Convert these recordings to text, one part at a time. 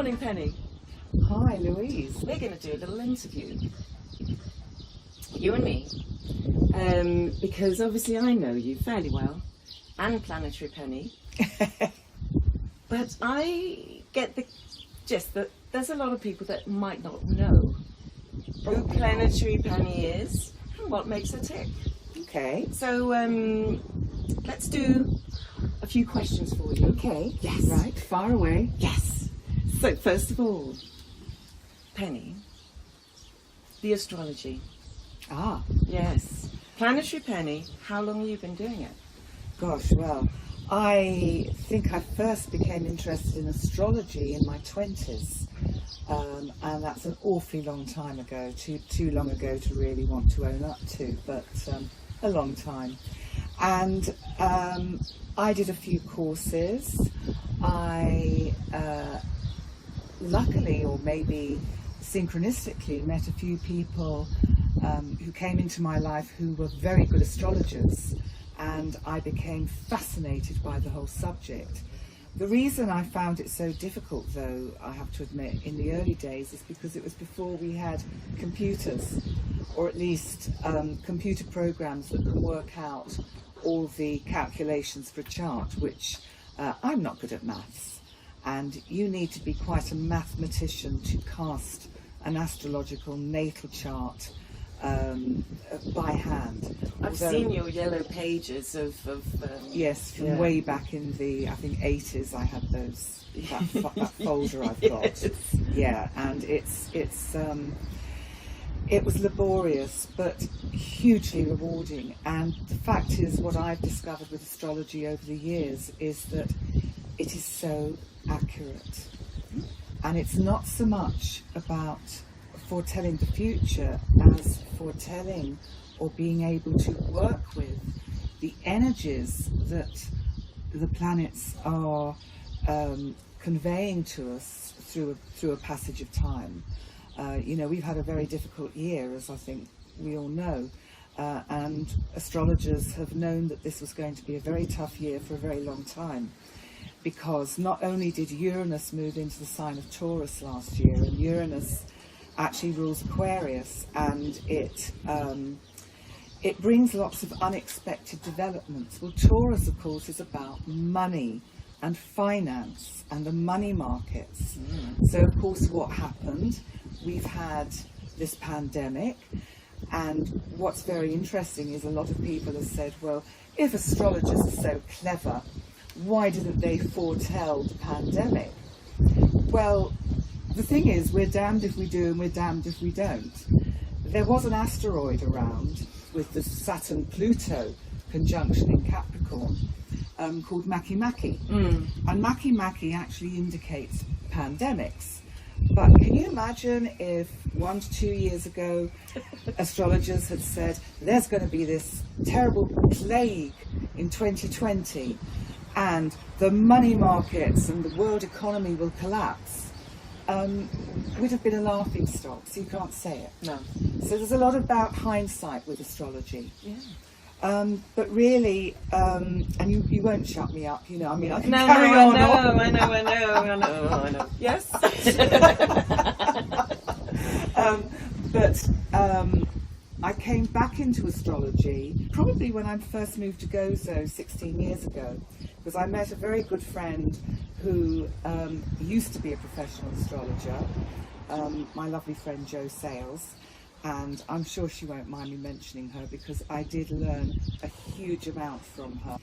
morning, Penny. Hi, Louise. We're going to do a little interview, you and me, because obviously I know you fairly well, and Planetary Penny, but I get the gist that there's a lot of people that might not know who Planetary Penny is and what makes her tick. Okay. So let's do a few questions for you. Okay. Yes. Right. Far away. Yes. So first of all, Penny, the astrology. Ah. Yes. Planetary Penny, how long have you been doing it? Gosh. Well, I think I first became interested in astrology in my 20s, and that's an awfully long time ago. Too long ago to really want to own up to, but a long time. And I did a few courses. I luckily, or maybe synchronistically, met a few people who came into my life who were very good astrologers, and I became fascinated by the whole subject. The reason I found it so difficult, though, I have to admit, in the early days is because it was before we had computers, or at least computer programs that can work out all the calculations for a chart, which I'm not good at maths, and you need to be quite a mathematician to cast an astrological natal chart by hand. I've seen your yellow pages of yes, from way back in the, I think, 80s. I had those, that folder I've got. Yes. Yeah, and it was laborious but hugely rewarding. And the fact is, what I've discovered with astrology over the years is that it is so accurate. And it's not so much about foretelling the future as foretelling or being able to work with the energies that the planets are conveying to us through a passage of time. We've had a very difficult year, as I think we all know, and astrologers have known that this was going to be a very tough year for a very long time, because not only did Uranus move into the sign of Taurus last year, and Uranus actually rules Aquarius, and it brings lots of unexpected developments. Well, Taurus, of course, is about money and finance and the money markets. So, of course, what happened? We've had this pandemic, and what's very interesting is a lot of people have said, well, if astrologers are so clever, why didn't they foretell the pandemic? Well, the thing is, we're damned if we do and we're damned if we don't. There was an asteroid around with the Saturn-Pluto conjunction in Capricorn called Makemake. And Makemake actually indicates pandemics. But can you imagine if 1 to 2 years ago astrologers had said there's going to be this terrible plague in 2020 and the money markets and the world economy will collapse? Would have been a laughing stock, so you can't say it. No. So there's a lot about hindsight with astrology. Yeah. But really, and you won't shut me up, I mean, I can No, carry no, on. I know. Yes. But I came back into astrology probably when I first moved to Gozo 16 years ago, because I met a very good friend who used to be a professional astrologer, my lovely friend Jo Sales, and I'm sure she won't mind me mentioning her because I did learn a huge amount from her.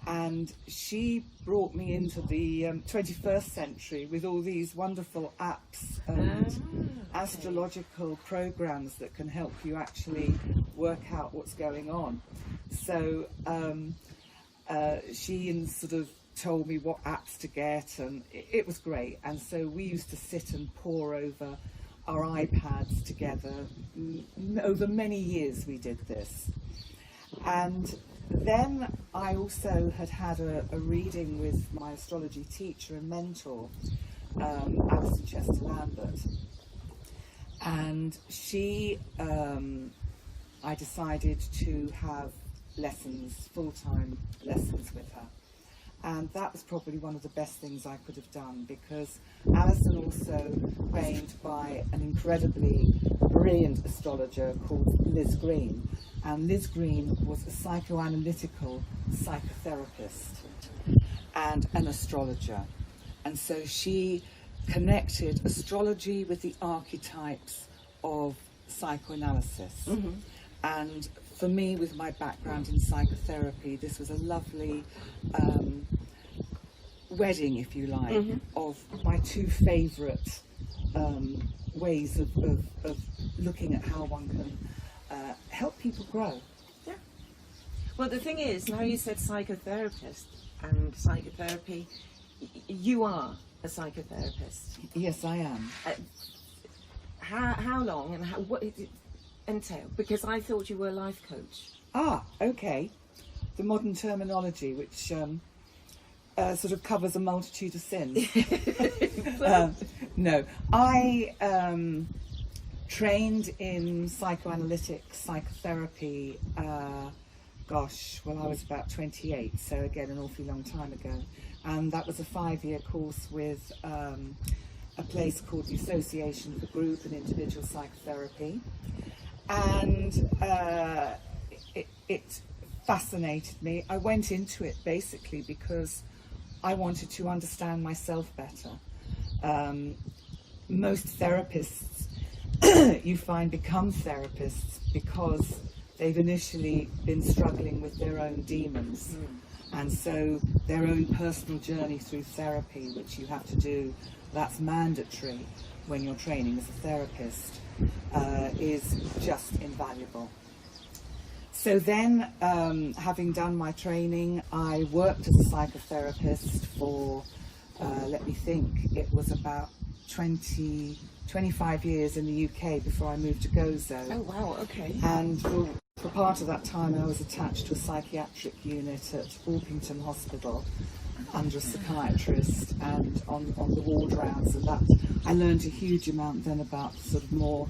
And she brought me into the 21st century with all these wonderful apps and astrological programs that can help you actually work out what's going on. So she sort of told me what apps to get, and it was great. And so we used to sit and pore over our iPads together. Over many years we did this. And then I also had a reading with my astrology teacher and mentor, Alison Chester Lambert. And she, I decided to have lessons, full-time lessons with her. And that was probably one of the best things I could have done, because Alison also trained by an incredibly brilliant astrologer called Liz Green. And Liz Green was a psychoanalytical psychotherapist and an astrologer. And so she connected astrology with the archetypes of psychoanalysis. Mm-hmm. And for me, with my background in psychotherapy, this was a lovely wedding, if you like, mm-hmm. of my two favourite ways of looking at how one can help people grow. Yeah. Well, the thing is, now you said psychotherapist and psychotherapy, you are a psychotherapist. Yes, I am. How long and what did it entail? Because I thought you were a life coach. Ah, okay. The modern terminology, which sort of covers a multitude of sins. No, I trained in psychoanalytic psychotherapy, when I was about 28, so again, an awfully long time ago. And that was a 5-year course with a place called the Association for Group and Individual Psychotherapy. And it fascinated me. I went into it basically because I wanted to understand myself better. Most therapists, you find, become therapists because they've initially been struggling with their own demons. And so their own personal journey through therapy, which you have to do, that's mandatory when you're training as a therapist, is just invaluable. So then, having done my training, I worked as a psychotherapist for, let me think, it was about 25 years in the UK before I moved to Gozo. Oh, wow, okay. And for part of that time, I was attached to a psychiatric unit at Orpington Hospital under a psychiatrist and on the ward rounds, and that I learned a huge amount then about the sort of more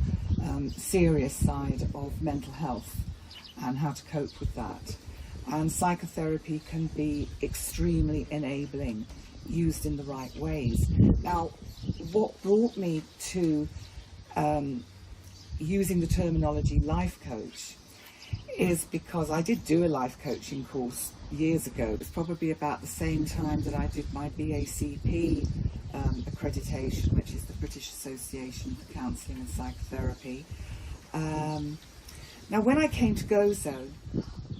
serious side of mental health and how to cope with that. And psychotherapy can be extremely enabling, used in the right ways. Now, what brought me to using the terminology life coach is because I did do a life coaching course years ago. It was probably about the same time that I did my BACP accreditation, which is the British Association for Counselling and Psychotherapy. Now, when I came to Gozo,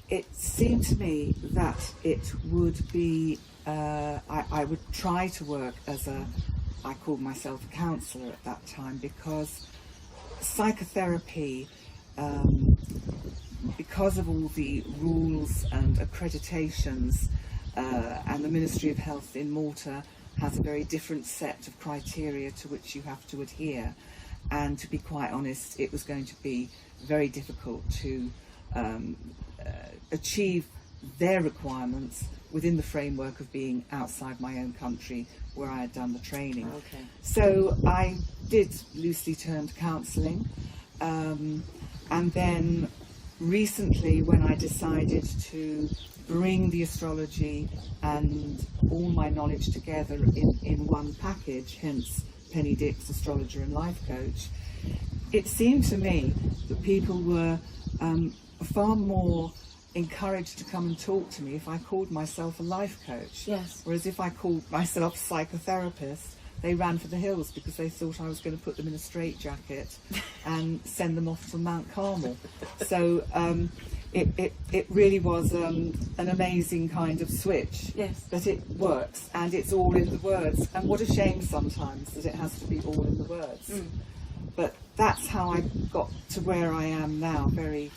it seemed to me that it would be, I would try to work as I called myself a counsellor at that time, because psychotherapy, because of all the rules and accreditations, and the Ministry of Health in Malta has a very different set of criteria to which you have to adhere. And to be quite honest, it was going to be very difficult to achieve their requirements within the framework of being outside my own country where I had done the training. Okay. So I did loosely turn to counselling, and then recently, when I decided to bring the astrology and all my knowledge together in one package, hence Penny Dix, Astrologer and Life Coach, it seemed to me that people were far more encouraged to come and talk to me if I called myself a life coach. Yes. Whereas if I called myself psychotherapist, they ran for the hills because they thought I was going to put them in a straitjacket and send them off to Mount Carmel. So it really was an amazing kind of switch. Yes. But it works, and it's all in the words. And what a shame sometimes that it has to be all in the words. Mm. But that's how I got to where I am now. Very,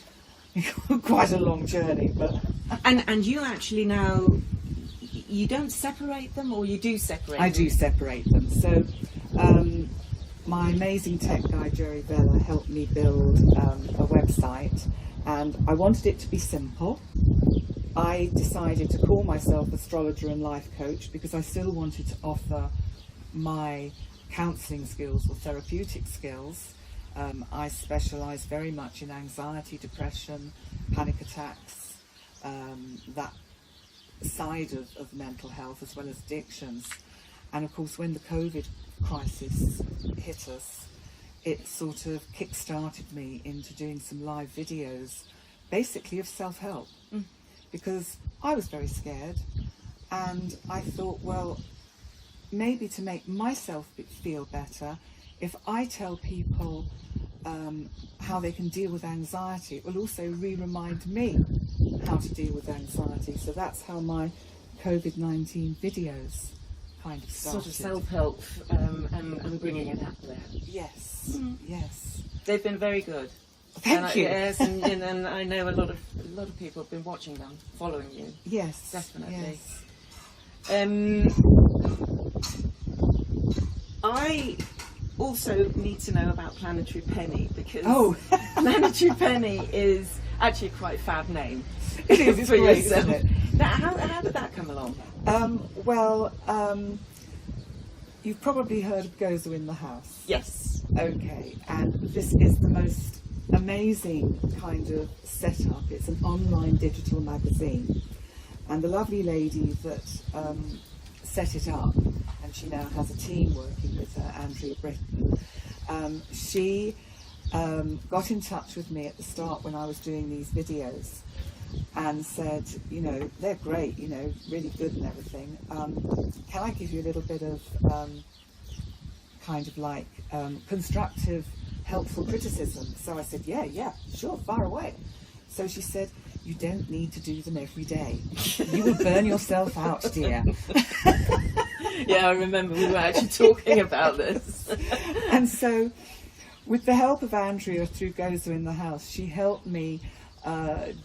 quite a long journey. But And you actually now, you don't separate them, or you do separate them? I do separate them. So my amazing tech guy, Jerry Vella, helped me build a website, and I wanted it to be simple. I decided to call myself Astrologer and Life Coach because I still wanted to offer my counselling skills or therapeutic skills. I specialise very much in anxiety, depression, panic attacks, that side of mental health as well as addictions. And of course, when the COVID crisis hit us, it sort of kick-started me into doing some live videos, basically of self-help, because I was very scared, and I thought, well, maybe to make myself feel better, if I tell people how they can deal with anxiety, it will also remind me how to deal with anxiety. So that's how my COVID-19 videos kind of started. Sort of self-help and bringing it out there. Yes, yes. They've been very good. Thank you. Yes, and I know a lot of people have been watching them, following you. Yes, definitely. Yes. I also need to know about Planetary Penny, because Planetary Penny is actually quite a fab name. It is, it's for great, yourself. isn't it? How did that come along? You've probably heard of Gozo in the House. Yes. Okay, and this is the most amazing kind of setup. It's an online digital magazine, and the lovely lady that set it up, and she now has a team working with her, Andrea Britton, she got in touch with me at the start when I was doing these videos and said, you know, they're great, you know, really good and everything. Can I give you a little bit of kind of like constructive, helpful criticism? So I said, yeah, sure, far away. So she said, you don't need to do them every day. You will burn yourself out, dear. Yeah, I remember we were actually talking about this. And so, with the help of Andrea through Gozo in the House, she helped me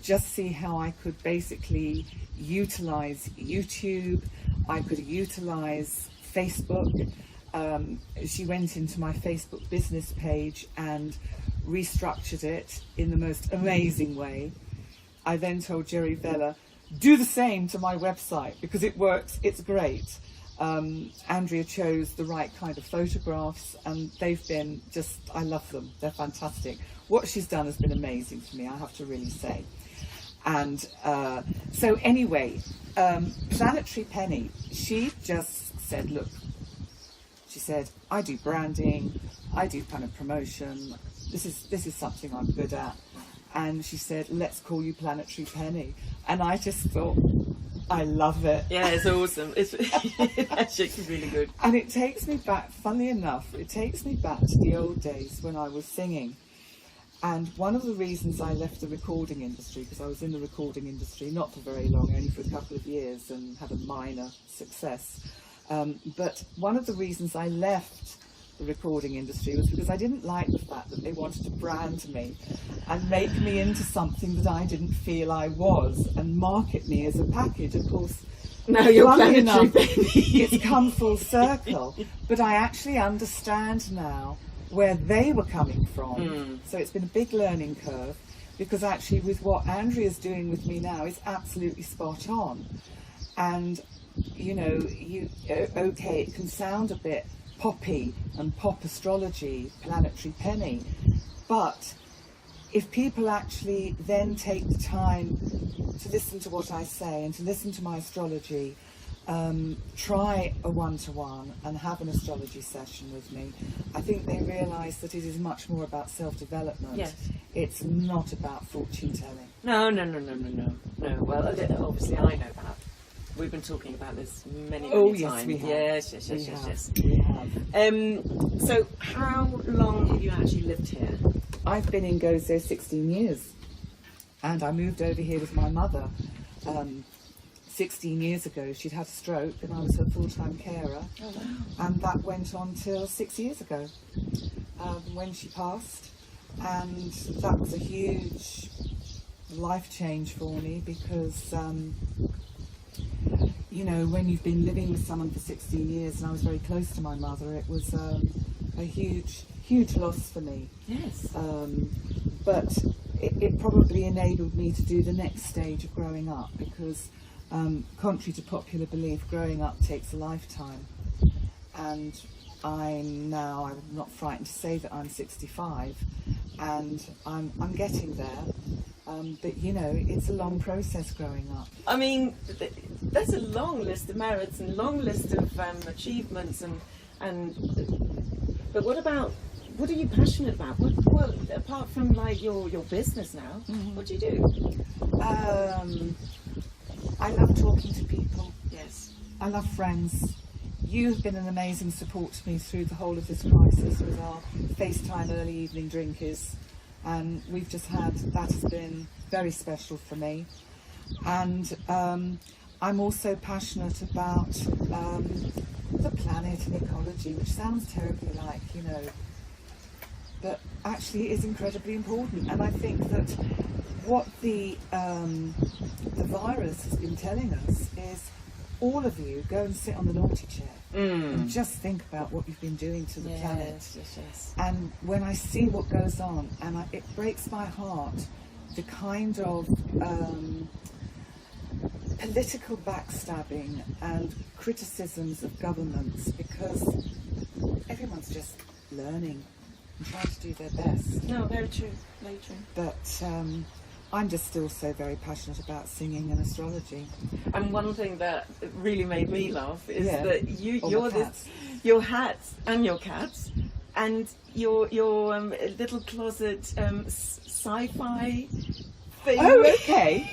just see how I could basically utilize YouTube. I could utilize Facebook. She went into my Facebook business page and restructured it in the most amazing way. I then told Jerry Vella, do the same to my website because it works, it's great. Andrea chose the right kind of photographs, and they've been just, I love them, they're fantastic. What she's done has been amazing for me, I have to really say. And so anyway, Planetary Penny, she just said, look, she said, I do branding, I do kind of promotion, this is something I'm good at. And she said, let's call you Planetary Penny. And I just thought, I love it. Yeah, it's awesome. It's actually really good. And it takes me back, funnily enough, it takes me back to the old days when I was singing. And one of the reasons I left the recording industry, because I was in the recording industry not for very long, only for a couple of years, and had a minor success. But one of the reasons I left the recording industry was because I didn't like the fact that they wanted to brand me and make me into something that I didn't feel I was and market me as a package. Of course, now you're funny Planetary enough, Penny. it's come full circle, but I actually understand now where they were coming from. So it's been a big learning curve, because actually with what Andrea's doing with me now is absolutely spot on. And you know, okay, it can sound a bit poppy and pop astrology, Planetary Penny, but if people actually then take the time to listen to what I say and to listen to my astrology, try a one-to-one and have an astrology session with me, I think they realise that it is much more about self-development. Yes. It's not about fortune-telling. No. Well, obviously I know that. We've been talking about this many yes, times. we have. Yes. We have. So how long have you actually lived here? I've been in Gozo 16 years, and I moved over here with my mother 16 years ago. She'd had a stroke and I was her full-time carer. Oh, wow. And that went on till 6 years ago when she passed, and that was a huge life change for me, because you know, when you've been living with someone for 16 years, and I was very close to my mother, it was a huge loss for me. Yes. But it probably enabled me to do the next stage of growing up, because contrary to popular belief, growing up takes a lifetime. And I'm not frightened to say that I'm 65, and I'm getting there. But you know, it's a long process growing up. I mean, there's a long list of merits and long list of achievements, but what are you passionate about? Well, apart from like your business now, what do you do? I love talking to people. Yes. I love friends. You've been an amazing support to me through the whole of this crisis with our FaceTime early evening drinkies. And we've just had, that has been very special for me. And I'm also passionate about the planet and ecology, which sounds terribly like, you know, but actually is incredibly important. And I think that what the virus has been telling us is, all of you go and sit on the naughty chair and just think about what you've been doing to the planet. Yes. And when I see what goes on, and it breaks my heart, the kind of political backstabbing and criticisms of governments, because everyone's just learning and trying to do their best. No, very true, very true. But I'm just still so very passionate about singing and astrology. And one thing that really made me laugh is that your hats and your cats and your little closet sci-fi thing. Oh, okay.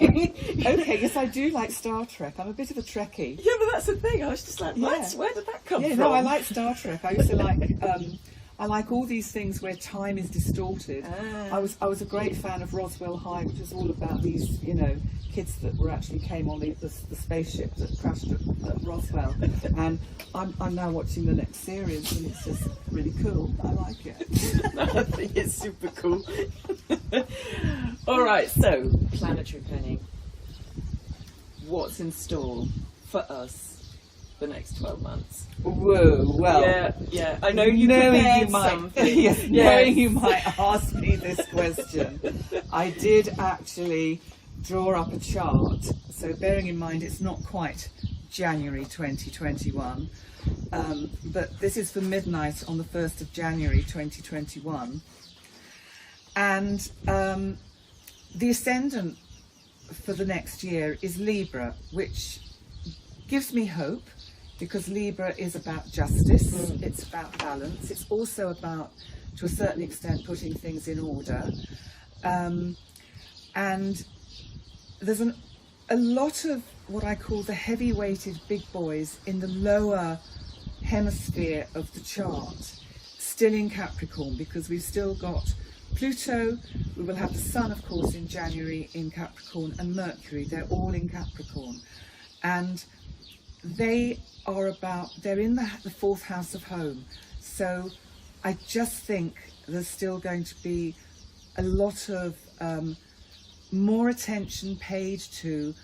Okay, yes, I do like Star Trek. I'm a bit of a Trekkie. Yeah, but that's the thing. I was just like, where did that come from? No, I like Star Trek. I used to like. I like all these things where time is distorted. I was a great fan of Roswell High, which is all about these, you know, kids that actually came on the spaceship that crashed at Roswell. And I'm now watching the next series, and it's just really cool. I like it. I think it's super cool. All right, so Planetary Penny, what's in store for us the next 12 months? Whoa, well, yeah. I know you prepared something. Knowing you might ask me this question, I did actually draw up a chart. So bearing in mind it's not quite January 2021, but this is for midnight on the 1st of January 2021. And the ascendant for the next year is Libra, which gives me hope, because Libra is about justice, it's about balance, it's also about, to a certain extent, putting things in order. And there's a lot of what I call the heavy-weighted big boys in the lower hemisphere of the chart, still in Capricorn, because we've still got Pluto, we will have the Sun, of course, in January in Capricorn, and Mercury, they're all in Capricorn. And they're in the fourth house of home. So I just think there's still going to be a lot of more attention paid to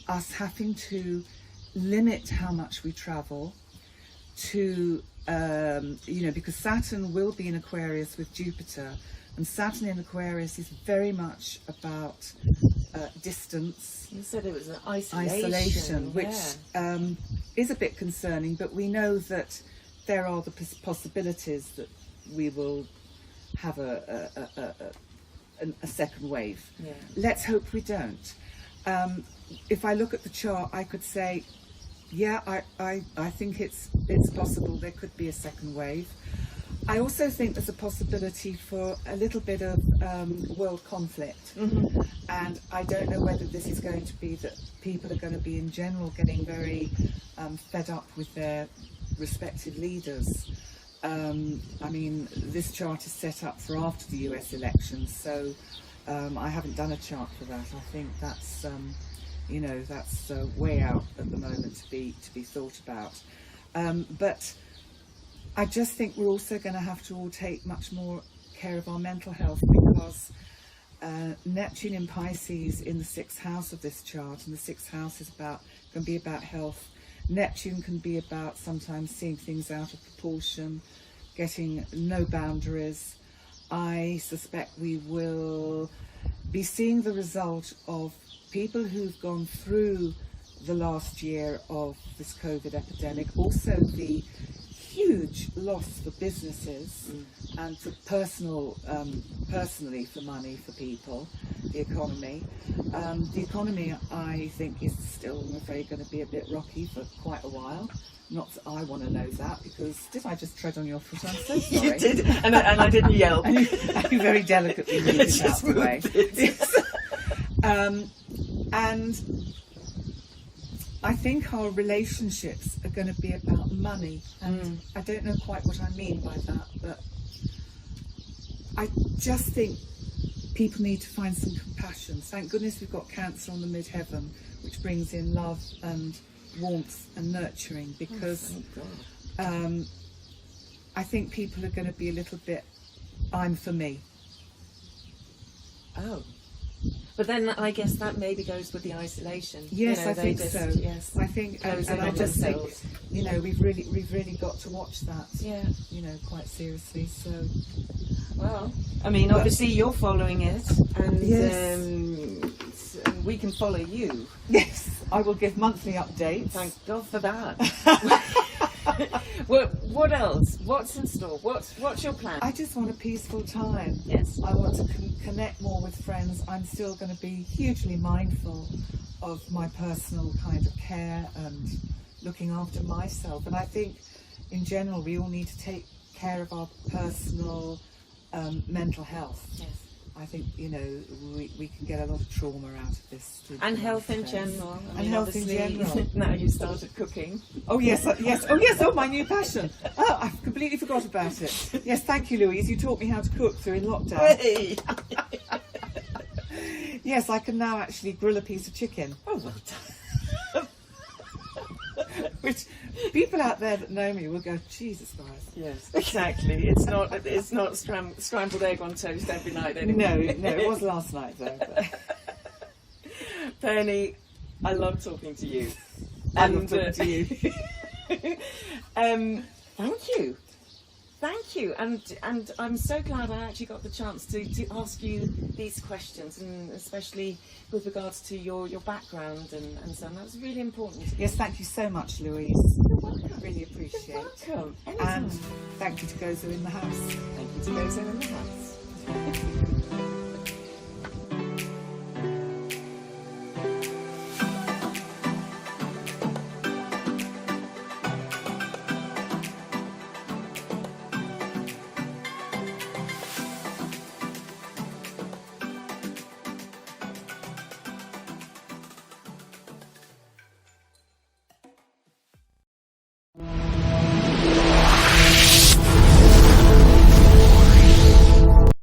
us having to limit how much we travel, to, because Saturn will be in Aquarius with Jupiter, and Saturn in Aquarius is very much about distance. You said it was an isolation, which is a bit concerning, but we know that there are the possibilities that we will have a second wave. Yeah. Let's hope we don't. If I look at the chart, I could say, I think it's possible there could be a second wave. I also think there's a possibility for a little bit of world conflict, and I don't know whether this is going to be that people are going to be in general getting very fed up with their respective leaders. I mean, this chart is set up for after the US elections, so I haven't done a chart for that. I think that's that's way out at the moment to be thought about. But I just think we're also going to have to all take much more care of our mental health, because Neptune in Pisces in the 6th house of this chart, and the 6th house is can be about health. Neptune can be about sometimes seeing things out of proportion, getting no boundaries. I suspect we will be seeing the result of people who've gone through the last year of this COVID epidemic, also the huge loss for businesses and for personally for money for people, the economy. The economy, I think, is still, I'm afraid, going to be a bit rocky for quite a while. Not that I want to know that, because did I just tread on your foot? I'm so sorry. You did, and I didn't yelp. And you very delicately moved it out the way. Yes. And I think our relationships are going to be about money, and I don't know quite what I mean by that, but I just think people need to find some compassion. Thank goodness we've got Cancer on the midheaven, which brings in love and warmth and nurturing, because I think people are going to be a little bit, I'm for me. Oh. But then I guess that maybe goes with the isolation. Yes, you know, I think just, so. Yes, I think, and I just think, you know, we've really got to watch that. Yeah. You know, quite seriously. So, well, I mean, obviously you're following it, and yes. We can follow you. Yes, I will give monthly updates. Thank God for that. What else? What's in store? What's your plan? I just want a peaceful time. Yes. I want to connect more with friends. I'm still going to be hugely mindful of my personal kind of care and looking after myself. And I think, in general, we all need to take care of our personal mental health. Yes. I think, you know, we can get a lot of trauma out of this. And health in general. And health in general. Now you started cooking. Oh yes, yes. Oh yes. Oh, my new passion. Oh, I completely forgot about it. Yes, thank you, Louise. You taught me how to cook during lockdown. Hey. Yes, I can now actually grill a piece of chicken. Oh, well done. Which people out there that know me will go, Jesus Christ. Yes, exactly. It's not scrambled egg on toast every night anymore. No, it was last night though. But... Penny, I love talking to you. I love talking to you. Thank you, and I'm so glad I actually got the chance to ask you these questions, and especially with regards to your background and so on. That was really important. Yes, thank you so much, Louise. You're welcome. Really appreciate. You're welcome. Anytime. And thank you to Gozo in the house. Thank you to Gozo in the house.